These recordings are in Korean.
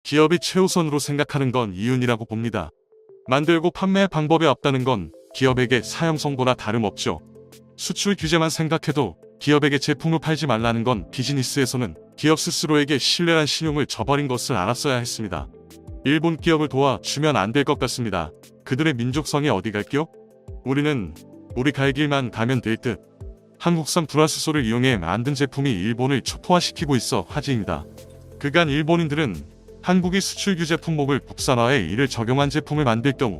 기업이 최우선으로 생각하는 건 이윤이라고 봅니다. 만들고 판매할 방법이 없다는 건 기업에게 사형 선고나 다름없죠. 수출 규제만 생각해도 기업에게 제품을 팔지 말라는 건 비즈니스에서는 기업 스스로에게 신뢰한 신용을 저버린 것을 알았어야 했습니다. 일본 기업을 도와주면 안 될 것 같습니다. 그들의 민족성이 어디 갈게요? 우리는 우리 갈 길만 가면 될 듯. 한국산 불화수소를 이용해 만든 제품이 일본을 초토화시키고 있어 화제입니다. 그간 일본인들은 한국이 수출 규제 품목을 국산화해 이를 적용한 제품을 만들 경우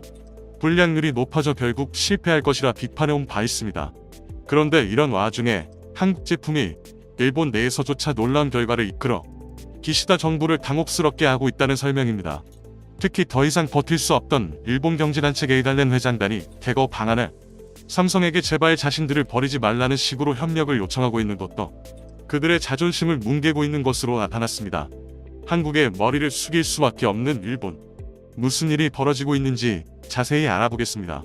불량률이 높아져 결국 실패할 것이라 비판해온 바 있습니다. 그런데 이런 와중에 한국 제품이 일본 내에서조차 놀라운 결과를 이끌어 기시다 정부를 당혹스럽게 하고 있다는 설명입니다. 특히 더 이상 버틸 수 없던 일본 경제단체 게이달렌 회장단이 대거 방안을 삼성에게 제발 자신들을 버리지 말라는 식으로 협력을 요청하고 있는 것도 그들의 자존심을 뭉개고 있는 것으로 나타났습니다. 한국에 머리를 숙일 수밖에 없는 일본. 무슨 일이 벌어지고 있는지 자세히 알아보겠습니다.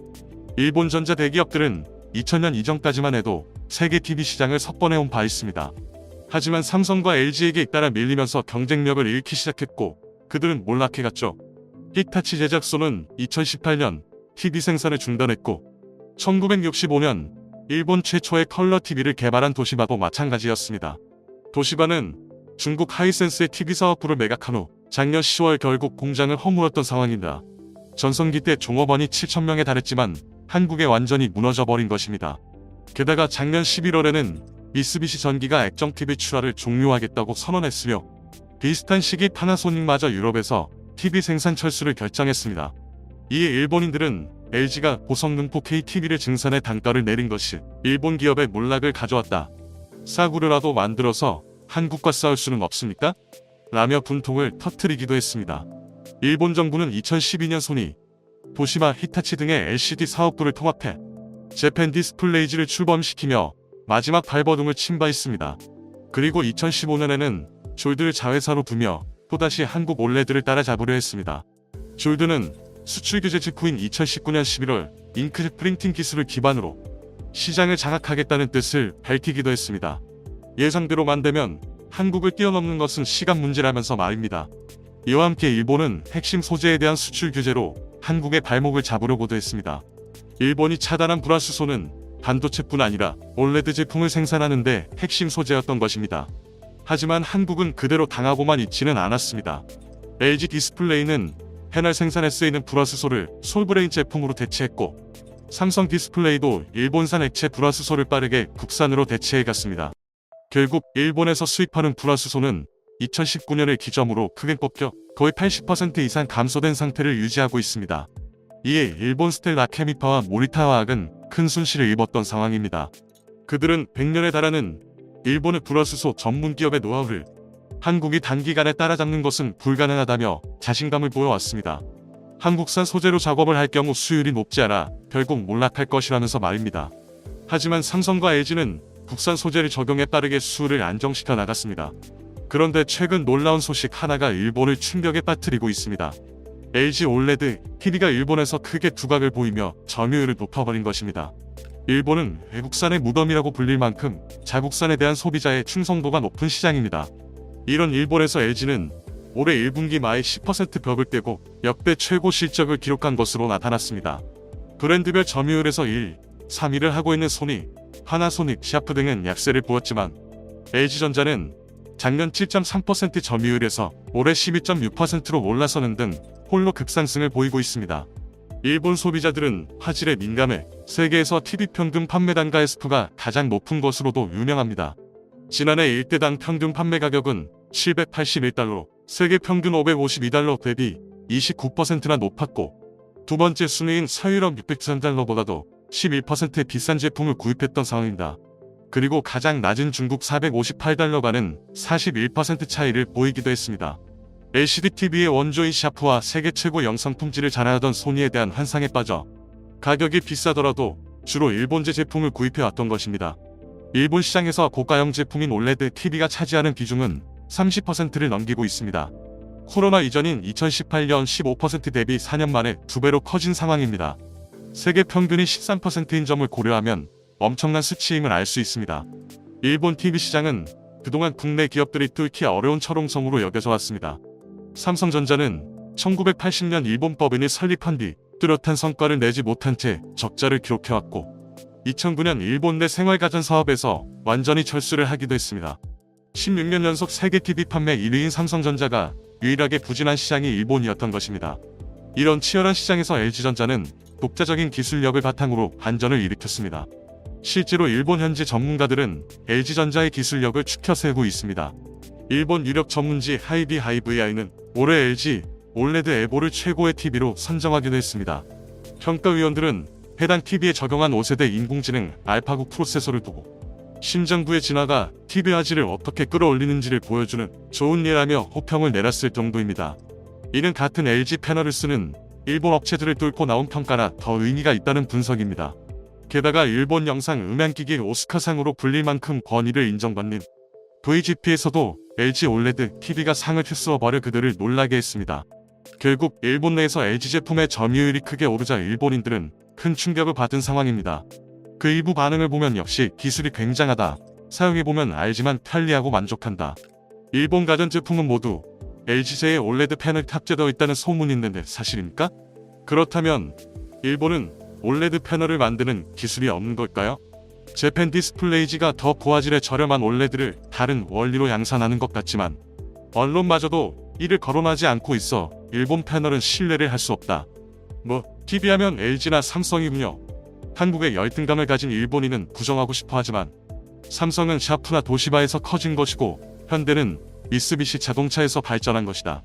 일본 전자 대기업들은 2000년 이전까지만 해도 세계 TV 시장을 석권해온 바 있습니다. 하지만 삼성과 LG에게 잇따라 밀리면서 경쟁력을 잃기 시작했고 그들은 몰락해갔죠. 히타치 제작소는 2018년 TV 생산을 중단했고 1965년 일본 최초의 컬러 TV를 개발한 도시바도 마찬가지였습니다. 도시바는 중국 하이센스의 TV 사업부를 매각한 후 작년 10월 결국 공장을 허물었던 상황입니다. 전성기 때 종업원이 7,000명에 달했지만 한국에 완전히 무너져버린 것입니다. 게다가 작년 11월에는 미쓰비시 전기가 액정 TV 출하를 종료하겠다고 선언했으며 비슷한 시기 파나소닉마저 유럽에서 TV 생산 철수를 결정했습니다. 이에 일본인들은 LG가 고성능 4K TV를 증산해 단가를 내린 것이 일본 기업의 몰락을 가져왔다. 싸구려라도 만들어서 한국과 싸울 수는 없습니까? 라며 분통을 터뜨리기도 했습니다. 일본 정부는 2012년 소니, 도시바, 히타치 등의 LCD 사업부를 통합해 재팬 디스플레이즈를 출범시키며 마지막 발버둥을 친 바 있습니다. 그리고 2015년에는 졸드를 자회사로 두며 또다시 한국 올레드를 따라잡으려 했습니다. 졸드는 수출 규제 직후인 2019년 11월 잉크젯 프린팅 기술을 기반으로 시장을 장악하겠다는 뜻을 밝히기도 했습니다. 예상대로만 되면 한국을 뛰어넘는 것은 시간 문제라면서 말입니다. 이와 함께 일본은 핵심 소재에 대한 수출 규제로 한국의 발목을 잡으려고도 했습니다. 일본이 차단한 불화수소는 반도체뿐 아니라 올레드 제품을 생산하는 데 핵심 소재였던 것입니다. 하지만 한국은 그대로 당하고만 있지는 않았습니다. LG 디스플레이는 패널 생산에 쓰이는 불화수소를 솔브레인 제품으로 대체했고 삼성 디스플레이도 일본산 액체 불화수소를 빠르게 국산으로 대체해갔습니다. 결국 일본에서 수입하는 불화수소는 2019년을 기점으로 크게 꺾여 거의 80% 이상 감소된 상태를 유지하고 있습니다. 이에 일본 스텔라 케미파와 모리타 화학은 큰 손실을 입었던 상황입니다. 그들은 100년에 달하는 일본의 불화수소 전문 기업의 노하우를 한국이 단기간에 따라잡는 것은 불가능하다며 자신감을 보여왔습니다. 한국산 소재로 작업을 할 경우 수율이 높지 않아 결국 몰락할 것이라면서 말입니다. 하지만 삼성과 LG는 국산 소재를 적용해 빠르게 수율을 안정시켜 나갔습니다. 그런데 최근 놀라운 소식 하나가 일본을 충격에 빠뜨리고 있습니다. LG 올레드 TV가 일본에서 크게 두각을 보이며 점유율을 높아버린 것입니다. 일본은 외국산의 무덤이라고 불릴 만큼 자국산에 대한 소비자의 충성도가 높은 시장입니다. 이런 일본에서 LG는 올해 1분기 말 10% 벽을 떼고 역대 최고 실적을 기록한 것으로 나타났습니다. 브랜드별 점유율에서 1, 3위를 하고 있는 소니, 파나소닉, 샤프 등은 약세를 보였지만 LG전자는 작년 7.3% 점유율에서 올해 12.6%로 올라서는 등 홀로 급상승을 보이고 있습니다. 일본 소비자들은 화질에 민감해 세계에서 TV 평균 판매 단가 SP가 가장 높은 것으로도 유명합니다. 지난해 1대당 평균 판매 가격은 781달러, 세계 평균 552달러 대비 29%나 높았고 두 번째 순위인 서유럽 603달러보다도 11% 비싼 제품을 구입했던 상황입니다. 그리고 가장 낮은 중국 458달러가는 41% 차이를 보이기도 했습니다. LCD TV의 원조인 샤프와 세계 최고 영상 품질을 자랑하던 소니에 대한 환상에 빠져 가격이 비싸더라도 주로 일본제 제품을 구입해왔던 것입니다. 일본 시장에서 고가형 제품인 올레드 TV가 차지하는 비중은 30%를 넘기고 있습니다. 코로나 이전인 2018년 15% 대비 4년 만에 2배로 커진 상황입니다. 세계 평균이 13%인 점을 고려하면 엄청난 수치임을 알 수 있습니다. 일본 TV 시장은 그동안 국내 기업들이 뚫기 어려운 철옹성으로 여겨져 왔습니다. 삼성전자는 1980년 일본 법인이 설립한 뒤 뚜렷한 성과를 내지 못한 채 적자를 기록해왔고 2009년 일본 내 생활가전 사업에서 완전히 철수를 하기도 했습니다. 16년 연속 세계 TV 판매 1위인 삼성전자가 유일하게 부진한 시장이 일본이었던 것입니다. 이런 치열한 시장에서 LG전자는 독자적인 기술력을 바탕으로 반전을 일으켰습니다. 실제로 일본 현지 전문가들은 LG전자의 기술력을 추켜 세우고 있습니다. 일본 유력 전문지 하이비하이브이아이는 올해 LG 올레드 에보를 최고의 TV로 선정하기도 했습니다. 평가위원들은 해당 TV에 적용한 5세대 인공지능 알파고 프로세서를 두고 심장부의 진화가 TV의 질을 어떻게 끌어올리는지를 보여주는 좋은 예라며 호평을 내렸을 정도입니다. 이는 같은 LG 패널을 쓰는 일본 업체들을 뚫고 나온 평가나 더 의미가 있다는 분석입니다. 게다가 일본 영상 음향기기 오스카상으로 불릴 만큼 권위를 인정받는 VGP에서도 LG 올레드 TV가 상을 휩쓰어 버려 그들을 놀라게 했습니다. 결국 일본 내에서 LG 제품의 점유율이 크게 오르자 일본인들은 큰 충격을 받은 상황입니다. 그 일부 반응을 보면 역시 기술이 굉장하다. 사용해보면 알지만 편리하고 만족한다. 일본 가전제품은 모두 LG제의 올레드 패널 탑재되어 있다는 소문이 있는데 사실입니까? 그렇다면 일본은 올레드 패널을 만드는 기술이 없는 걸까요? 재팬 디스플레이지가 더 고화질의 저렴한 올레드를 다른 원리로 양산하는 것 같지만 언론마저도 이를 거론하지 않고 있어 일본 패널은 신뢰를 할 수 없다. TV하면 LG나 삼성이군요. 한국의 열등감을 가진 일본인은 부정하고 싶어 하지만 삼성은 샤프나 도시바에서 커진 것이고 현대는 미쓰비시 자동차에서 발전한 것이다.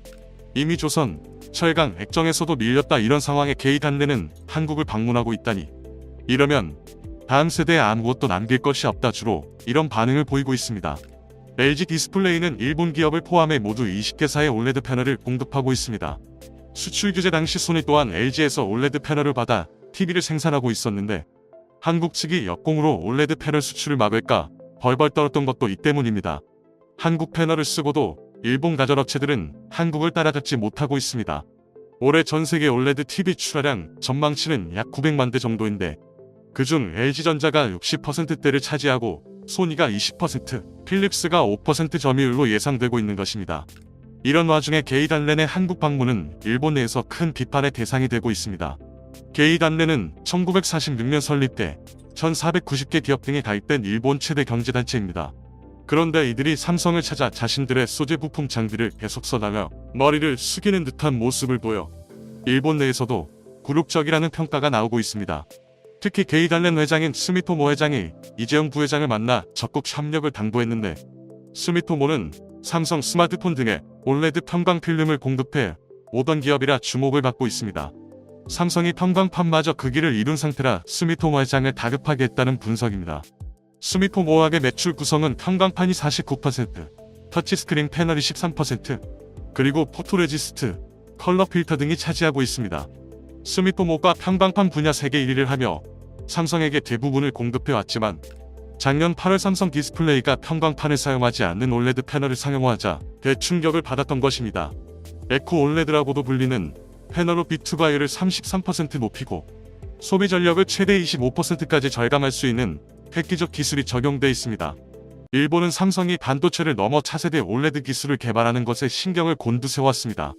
이미 조선, 철강, 액정에서도 밀렸다. 이런 상황에 게이단레는 한국을 방문하고 있다니. 이러면 다음 세대에 아무것도 남길 것이 없다. 주로 이런 반응을 보이고 있습니다. LG 디스플레이는 일본 기업을 포함해 모두 20개사의 올레드 패널을 공급하고 있습니다. 수출 규제 당시 소니 또한 LG에서 올레드 패널을 받아 TV를 생산하고 있었는데 한국 측이 역공으로 올레드 패널 수출을 막을까 벌벌 떨었던 것도 이 때문입니다. 한국 패널을 쓰고도 일본 가전업체들은 한국을 따라잡지 못하고 있습니다. 올해 전세계 올레드 TV 출하량 전망치는 약 900만 대 정도인데 그중 LG전자가 60%대를 차지하고 소니가 20%, 필립스가 5% 점유율로 예상되고 있는 것입니다. 이런 와중에 게이단렌의 한국 방문은 일본 내에서 큰 비판의 대상이 되고 있습니다. 게이단렌은 1946년 설립돼 1490개 기업 등에 가입된 일본 최대 경제단체입니다. 그런데 이들이 삼성을 찾아 자신들의 소재 부품 장비를 계속 써다며 머리를 숙이는 듯한 모습을 보여 일본 내에서도 굴욕적이라는 평가가 나오고 있습니다. 특히 게이단렌 회장인 스미토모 회장이 이재용 부회장을 만나 적극 협력을 당부했는데 스미토모는 삼성 스마트폰 등에 올레드 편광 필름을 공급해 오던 기업이라 주목을 받고 있습니다. 삼성이 편광판마저 그 길을 이룬 상태라 스미토모 회장을 다급하게 했다는 분석입니다. 스미토모학의 매출 구성은 편광판이 49%, 터치스크린 패널이 13%, 그리고 포토레지스트, 컬러 필터 등이 차지하고 있습니다. 스미토모가 편광판 분야 세계 1위를 하며 삼성에게 대부분을 공급해왔지만 작년 8월 삼성 디스플레이가 편광판을 사용하지 않는 올레드 패널을 상용화하자 대충격을 받았던 것입니다. 에코 올레드라고도 불리는 패널로 비투바이를 33% 높이고 소비 전력을 최대 25%까지 절감할 수 있는 획기적 기술이 적용돼 있습니다. 일본은 삼성이 반도체를 넘어 차세대 올레드 기술을 개발하는 것에 신경을 곤두세웠습니다.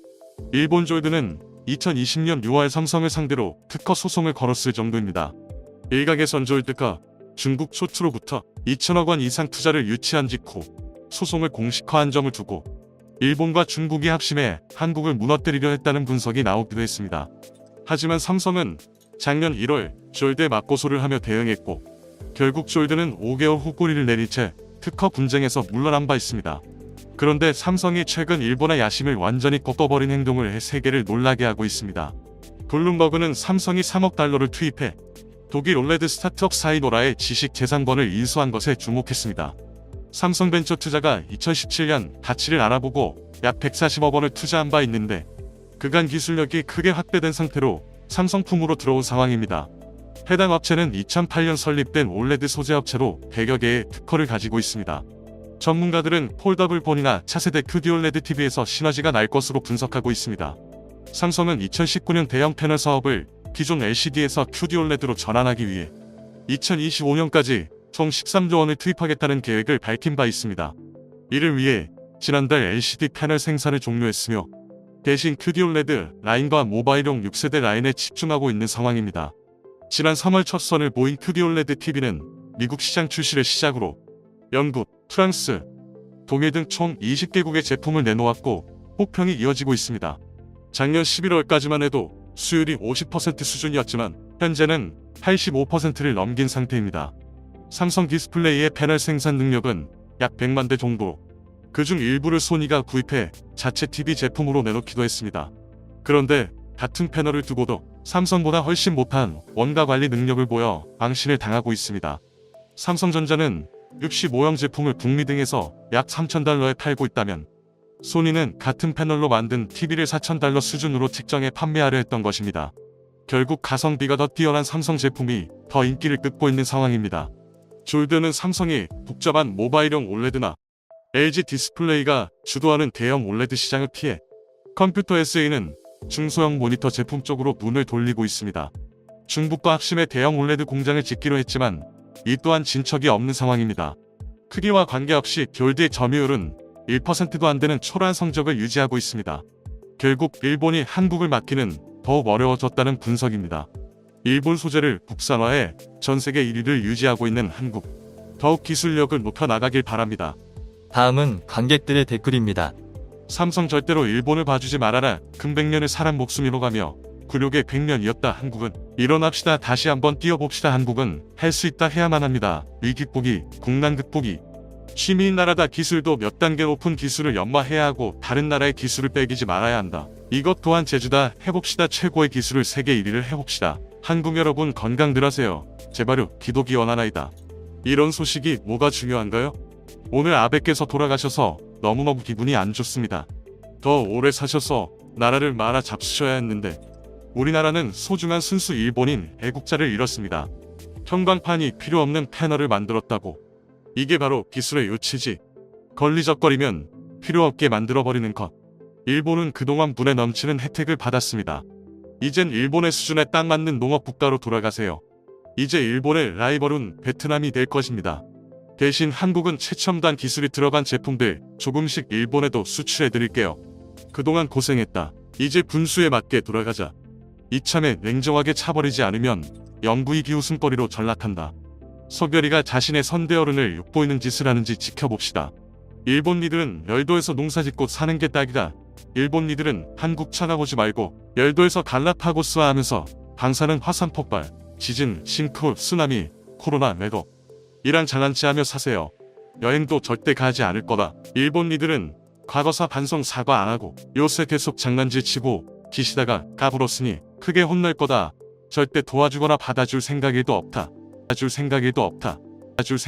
일본 졸드는 2020년 6월 삼성을 상대로 특허 소송을 걸었을 정도입니다. 일각에선 졸드가 중국 초추로부터 2천억 원 이상 투자를 유치한 직후 소송을 공식화한 점을 두고 일본과 중국이 합심해 한국을 무너뜨리려 했다는 분석이 나오기도 했습니다. 하지만 삼성은 작년 1월 졸드에 맞고소를 하며 대응했고 결국 졸드는 5개월 후 꼬리를 내린 채 특허 분쟁에서 물러난 바 있습니다. 그런데 삼성이 최근 일본의 야심을 완전히 꺾어버린 행동을 해 세계를 놀라게 하고 있습니다. 블룸버그는 삼성이 3억 달러를 투입해 독일 올레드 스타트업 사이노라의 지식 재산권을 인수한 것에 주목했습니다. 삼성벤처투자가 2017년 가치를 알아보고 약 140억 원을 투자한 바 있는데 그간 기술력이 크게 확대된 상태로 삼성품으로 들어온 상황입니다. 해당 업체는 2008년 설립된 올레드 소재 업체로 100여 개의 특허를 가지고 있습니다. 전문가들은 폴더블 폰이나 차세대 QD-OLED TV에서 시너지가 날 것으로 분석하고 있습니다. 삼성은 2019년 대형 패널 사업을 기존 LCD에서 QD-OLED로 전환하기 위해 2025년까지 총 13조 원을 투입하겠다는 계획을 밝힌 바 있습니다. 이를 위해 지난달 LCD 패널 생산을 종료했으며 대신 QD OLED 라인과 모바일용 6세대 라인에 집중하고 있는 상황입니다. 지난 3월 첫 선을 보인 QD OLED TV는 미국 시장 출시를 시작으로 영국, 프랑스, 독일 등 총 20개국의 제품을 내놓았고 호평이 이어지고 있습니다. 작년 11월까지만 해도 수율이 50% 수준이었지만 현재는 85%를 넘긴 상태입니다. 삼성 디스플레이의 패널 생산 능력은 약 100만 대 정도. 그중 일부를 소니가 구입해 자체 TV 제품으로 내놓기도 했습니다. 그런데 같은 패널을 두고도 삼성보다 훨씬 못한 원가 관리 능력을 보여 망신을 당하고 있습니다. 삼성전자는 65형 제품을 북미 등에서 약 3,000달러에 팔고 있다면 소니는 같은 패널로 만든 TV를 4,000달러 수준으로 책정해 판매하려 했던 것입니다. 결국 가성비가 더 뛰어난 삼성 제품이 더 인기를 끌고 있는 상황입니다. 졸드는 삼성이 복잡한 모바일용 OLED나 LG 디스플레이가 주도하는 대형 OLED 시장을 피해 컴퓨터 SA는 중소형 모니터 제품 쪽으로 눈을 돌리고 있습니다. 중국과 합심해 대형 OLED 공장을 짓기로 했지만 이 또한 진척이 없는 상황입니다. 크기와 관계없이 졸드의 점유율은 1%도 안 되는 초라한 성적을 유지하고 있습니다. 결국 일본이 한국을 맡기는 더욱 어려워졌다는 분석입니다. 일본 소재를 국산화해 전 세계 1위를 유지하고 있는 한국. 더욱 기술력을 높여나가길 바랍니다. 다음은 관객들의 댓글입니다. 삼성 절대로 일본을 봐주지 말아라. 금백년을 사람 목숨으로 가며 굴욕의 100년이었다. 한국은 일어납시다. 다시 한번 뛰어봅시다. 한국은 할 수 있다. 해야만 합니다. 위기보기, 국난 극복이. 취미인 나라다. 기술도 몇 단계 높은 기술을 연마해야 하고 다른 나라의 기술을 빼기지 말아야 한다. 이것 또한 제주다. 해봅시다. 최고의 기술을 세계 1위를 해봅시다. 한국 여러분 건강들 하세요. 제발요. 기도 기원하나이다. 이런 소식이 뭐가 중요한가요? 오늘 아베께서 돌아가셔서 너무너무 기분이 안 좋습니다. 더 오래 사셔서 나라를 말아 잡수셔야 했는데 우리나라는 소중한 순수 일본인 애국자를 잃었습니다. 형광판이 필요 없는 패널을 만들었다고. 이게 바로 기술의 요치지. 걸리적거리면 필요 없게 만들어버리는 것. 일본은 그동안 분에 넘치는 혜택을 받았습니다. 이젠 일본의 수준에 딱 맞는 농업 국가로 돌아가세요. 이제 일본의 라이벌은 베트남이 될 것입니다. 대신 한국은 최첨단 기술이 들어간 제품들 조금씩 일본에도 수출해드릴게요. 그동안 고생했다. 이제 분수에 맞게 돌아가자. 이참에 냉정하게 차버리지 않으면 영구히 비웃음거리로 전락한다. 소별이가 자신의 선대어른을 욕보이는 짓을 하는지 지켜봅시다. 일본 니들은 열도에서 농사짓고 사는 게 딱이다. 일본 니들은 한국 쳐다보지 말고 열도에서 갈라파고 쏘아하면서 방사능 화산 폭발, 지진, 싱크홀, 쓰나미, 코로나, 매도 이랑 장난치하며 사세요. 여행도 절대 가지 않을 거다. 일본 니들은 과거사 반성 사과 안 하고 요새 계속 장난질 치고 기시다가 까불었으니 크게 혼날 거다. 절대 도와주거나 받아줄 생각일도 없다.